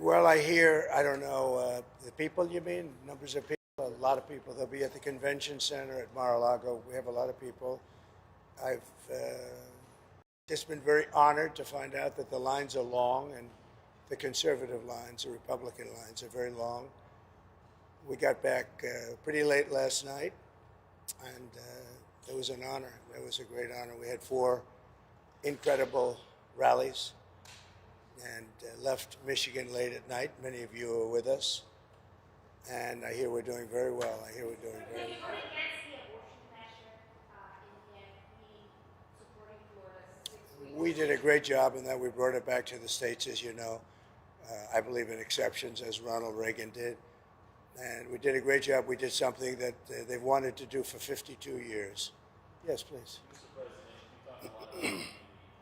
Well, I hear, I don't know, the people you mean? Numbers of people? A lot of people. They'll be at the convention center at Mar-a-Lago. We have a lot of people. I've just been very honored to find out that the lines are long, and the conservative lines, the Republican lines, are very long. We got back pretty late last night, and it was an honor. It was a great honor. We had 4 incredible rallies and left Michigan late at night. Many of you were with us, and I hear we're doing very well. I hear we're doing very well. We did a great job in that. We brought it back to the states, as you know. I believe in exceptions, as Ronald Reagan did. And we did a great job. We did something that they've wanted to do for 52 years. Yes, please. Mr. President, you talk a lot about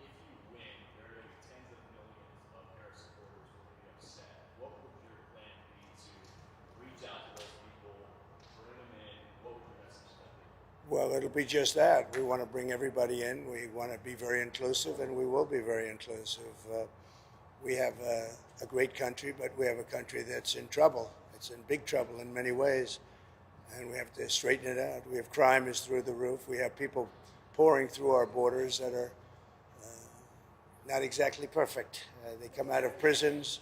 if you win, there are going to be tens of millions of Harris supporters who will be upset. What would your plan be to reach out to those people, bring them in? What would your message then be? Well, it'll be just that. We want to bring everybody in. We want to be very inclusive, and we will be very inclusive. We have a great country, but we have a country that's in trouble. It's in big trouble in many ways, and we have to straighten it out. We have crime is through the roof. We have people pouring through our borders that are not exactly perfect. They come out of prisons.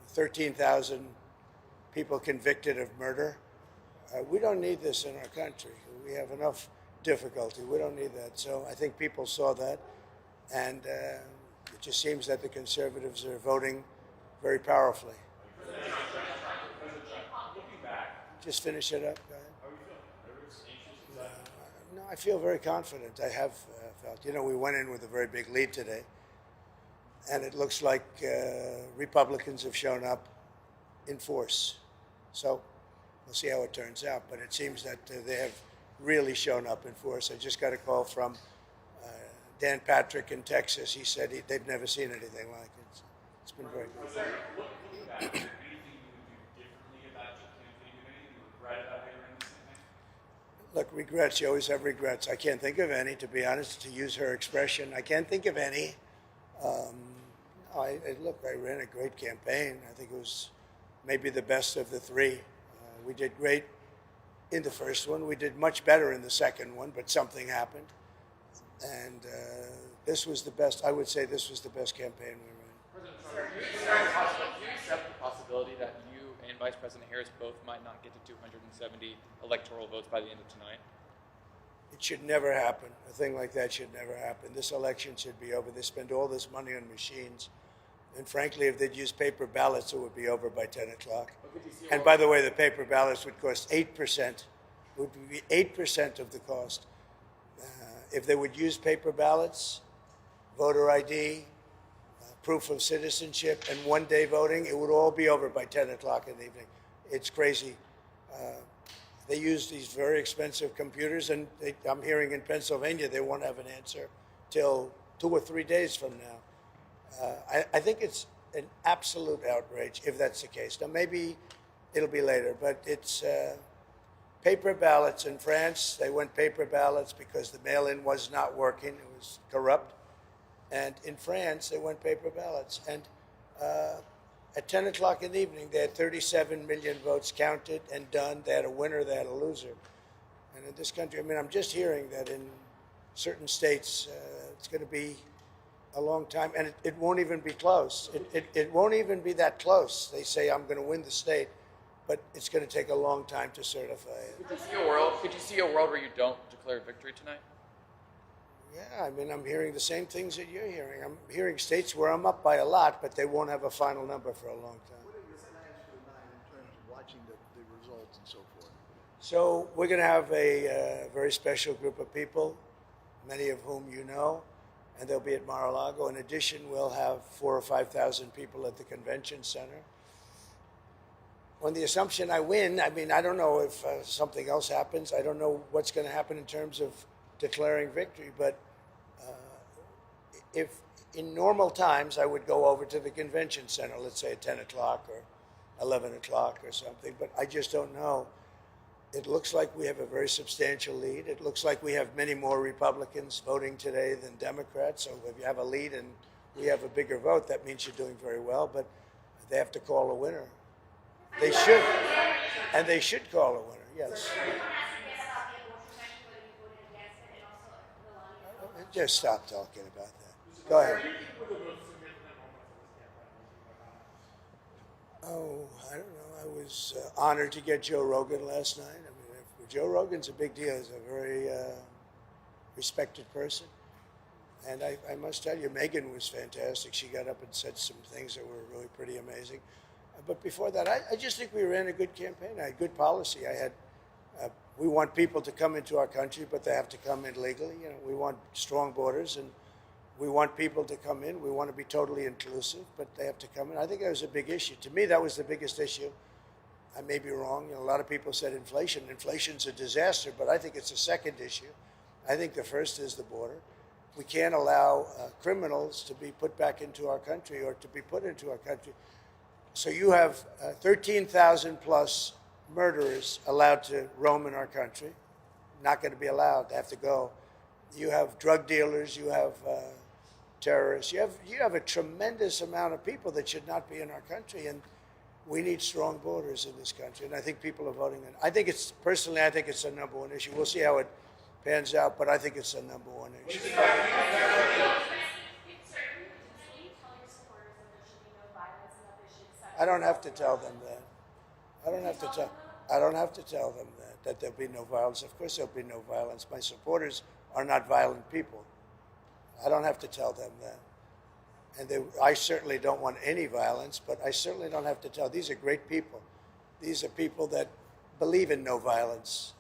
13,000 people convicted of murder. We don't need this in our country. We have enough difficulty. We don't need that. So I think people saw that, and it just seems that the conservatives are voting very powerfully. Just finish it up. Go ahead. How are you feeling? No, I feel very confident. I have felt. You know, we went in with a very big lead today, and it looks like Republicans have shown up in force. So we'll see how it turns out. But it seems that they have really shown up in force. I just got a call from Dan Patrick in Texas. He said they've never seen anything like it. It's been very good. Looking back, is there anything you would do differently about your campaign? Do anything you regret about doing this campaign? Look, regrets. You always have regrets. I can't think of any, to be honest, to use her expression. I can't think of any. Look, I ran a great campaign. I think it was maybe the best of the 3. We did great in the first one. We did much better in the second one, but something happened. And this was the best. I would say this was the best campaign we ran. Sir, do you accept the possibility that you and Vice President Harris both might not get to 270 electoral votes by the end of tonight? It should never happen. A thing like that should never happen. This election should be over. They spend all this money on machines. And frankly, if they'd use paper ballots, it would be over by 10 o'clock. And by the way, the paper ballots would cost 8%. It would be 8% of the cost. If they would use paper ballots, voter ID, proof of citizenship, and one-day voting, it would all be over by 10 o'clock in the evening. It's crazy. They use these very expensive computers, and I'm hearing in Pennsylvania they won't have an answer till 2 or 3 days from now. I think it's an absolute outrage if that's the case. Now, maybe it'll be later, but it's paper ballots in France. They went paper ballots because the mail-in was not working. It was corrupt. And in France, they went paper ballots. And at 10 o'clock in the evening, they had 37 million votes counted and done. They had a winner, they had a loser. And in this country, I mean, I'm just hearing that in certain states, it's going to be a long time. And it won't even be close. It won't even be that close. They say, I'm going to win the state, but it's going to take a long time to certify it. Could you see a world where you don't declare victory tonight? Yeah, I mean, I'm hearing the same things that you're hearing. I'm hearing states where I'm up by a lot, but they won't have a final number for a long time. What are your plans for tonight in terms of watching the results and so forth? So we're going to have a very special group of people, many of whom you know, and they'll be at Mar-a-Lago. In addition, we'll have 4,000 or 5,000 people at the convention center. On the assumption I win, I mean, I don't know if something else happens. I don't know what's going to happen in terms of declaring victory, but if in normal times I would go over to the convention center, let's say at 10 o'clock or 11 o'clock or something, but I just don't know. It looks like we have a very substantial lead. It looks like we have many more Republicans voting today than Democrats, so if you have a lead and we have a bigger vote, that means you're doing very well, but they have to call a winner. They should. And they should call a winner, yes. Just stop talking about that. Go ahead. Oh, I don't know. I was honored to get Joe Rogan last night. I mean, Joe Rogan's a big deal. He's a very respected person. And I must tell you, Megan was fantastic. She got up and said some things that were really pretty amazing. But before that, I just think we ran a good campaign. I had good policy. We want people to come into our country, but they have to come in legally. You know, we want strong borders, and we want people to come in. We want to be totally inclusive, but they have to come in. I think that was a big issue. To me, that was the biggest issue. I may be wrong. You know, a lot of people said inflation. Inflation's a disaster, but I think it's a second issue. I think the first is the border. We can't allow criminals to be put back into our country or to be put into our country. So you have 13,000 plus murderers allowed to roam in our country. Not going to be allowed. They have to go. You have drug dealers. You have terrorists. You have a tremendous amount of people that should not be in our country, and we need strong borders in this country. And I think people are voting. I think it's personally, I think it's the number one issue. We'll see how it pans out, but I think it's the number one issue. I don't have to tell them that. I don't have to tell them that there'll be no violence. Of course there'll be no violence. My supporters are not violent people. I don't have to tell them that. And I certainly don't want any violence, but I certainly don't have to tell. These are great people. These are people that believe in no violence.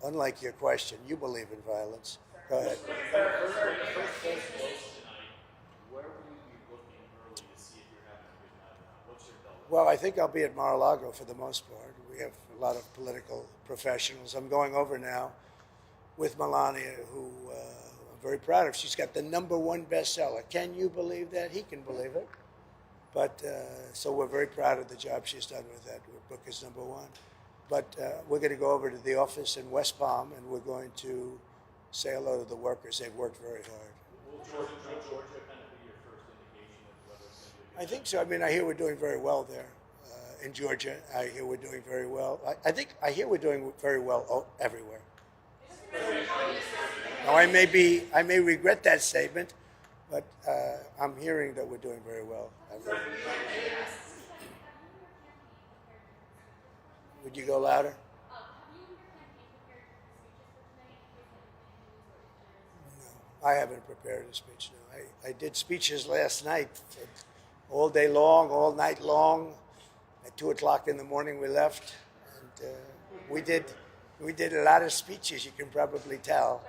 Unlike your question, you believe in violence. Go ahead. Well, I think I'll be at Mar-a-Lago for the most part. We have a lot of political professionals. I'm going over now with Melania, who I'm very proud of. She's got the #1 bestseller. Can you believe that? He can believe it. But so we're very proud of the job she's done with that. Her book is #1. But we're going to go over to the office in West Palm, and we're going to say hello to the workers. They've worked very hard. Will Georgia kind of be your first indication of whether it's going to be I think so. I mean, I hear we're doing very well there in Georgia. I hear we're doing very well. I hear we're doing very well everywhere. Now, I may regret that statement, but I'm hearing that we're doing very well everywhere. Would you go louder? No, I haven't prepared a speech. No, I did speeches last night, all day long, all night long. At 2 o'clock in the morning, we left, and we did a lot of speeches. You can probably tell.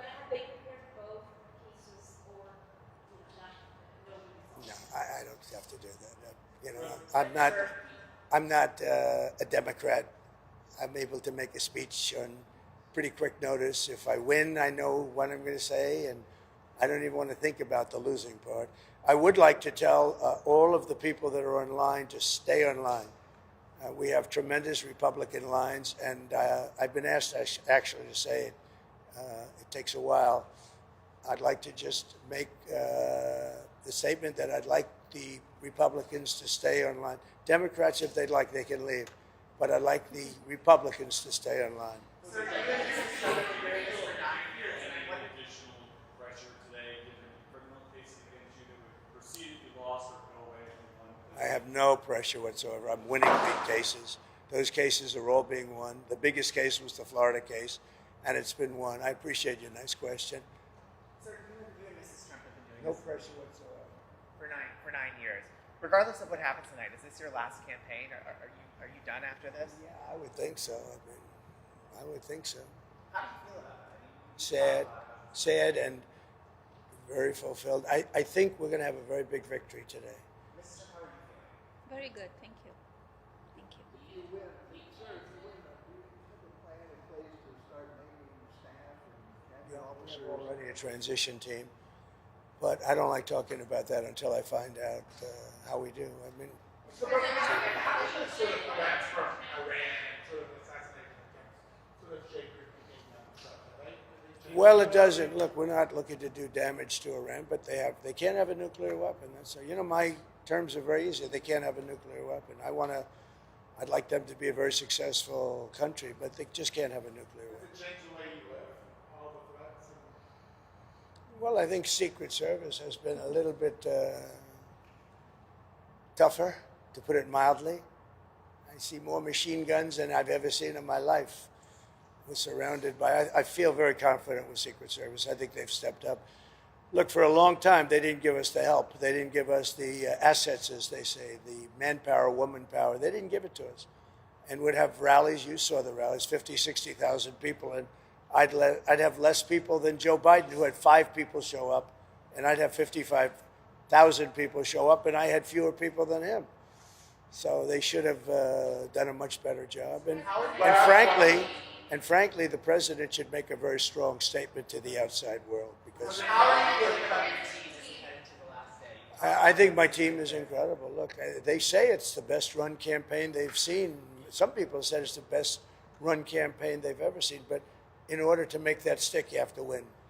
No, I don't have to do that. You know, I'm not a Democrat. I'm able to make a speech on pretty quick notice. If I win, I know what I'm going to say, and I don't even want to think about the losing part. I would like to tell all of the people that are online to stay online. We have tremendous Republican lines, and I've been asked actually to say it. It takes a while. I'd like to just make the statement that I'd like the Republicans to stay online. Democrats, if they'd like, they can leave. But I'd like the Republicans to stay online. I have no pressure whatsoever. I'm winning big cases. Those cases are all being won. The biggest case was the Florida case, and it's been won. I appreciate your nice question. Sir, you and Mrs. Trump have been doing No this pressure whatsoever. for 9 years. Regardless of what happens tonight, is this your last campaign? Are you done after this? Yeah, I would think so. I would think so. How do you feel about it? Sad and very fulfilled. I think we're going to have a very big victory today. Mrs. Trump, how are you feeling? Very good, thank you. Thank you. If you win, sir, if you win, do you have a plan in place to start naming staff and cabinet We have officers? already a transition team, but I don't like talking about that until I find out how we do. I mean, So, but how does this sort of come back from Iran and sort of the assassination attempts, sort of shape your thinking on stuff, right? Well, it doesn't. Look, we're not looking to do damage to Iran, but they can't have a nuclear weapon. That's my terms are very easy. They can't have a nuclear weapon. I'd like them to be a very successful country, but they just can't have a nuclear weapon. Does it change the way you live? All the threats and Well, I think Secret Service has been a little bit tougher, to put it mildly. I see more machine guns than I've ever seen in my life. We're surrounded by, I feel very confident with Secret Service. I think they've stepped up. Look, for a long time, they didn't give us the help. They didn't give us the assets, as they say, the manpower, woman power. They didn't give it to us. And we'd have rallies. You saw the rallies, 50, 60,000 people. And I'd have less people than Joe Biden, who had 5 people show up. And I'd have 55,000 people show up, and I had fewer people than him. So they should have done a much better job. And frankly, the president should make a very strong statement to the outside world, because How are you feeling about your team as we head into the last day? I think my team is incredible. Look, they say it's the best run campaign they've seen. Some people said it's the best run campaign they've ever seen. But in order to make that stick, you have to win.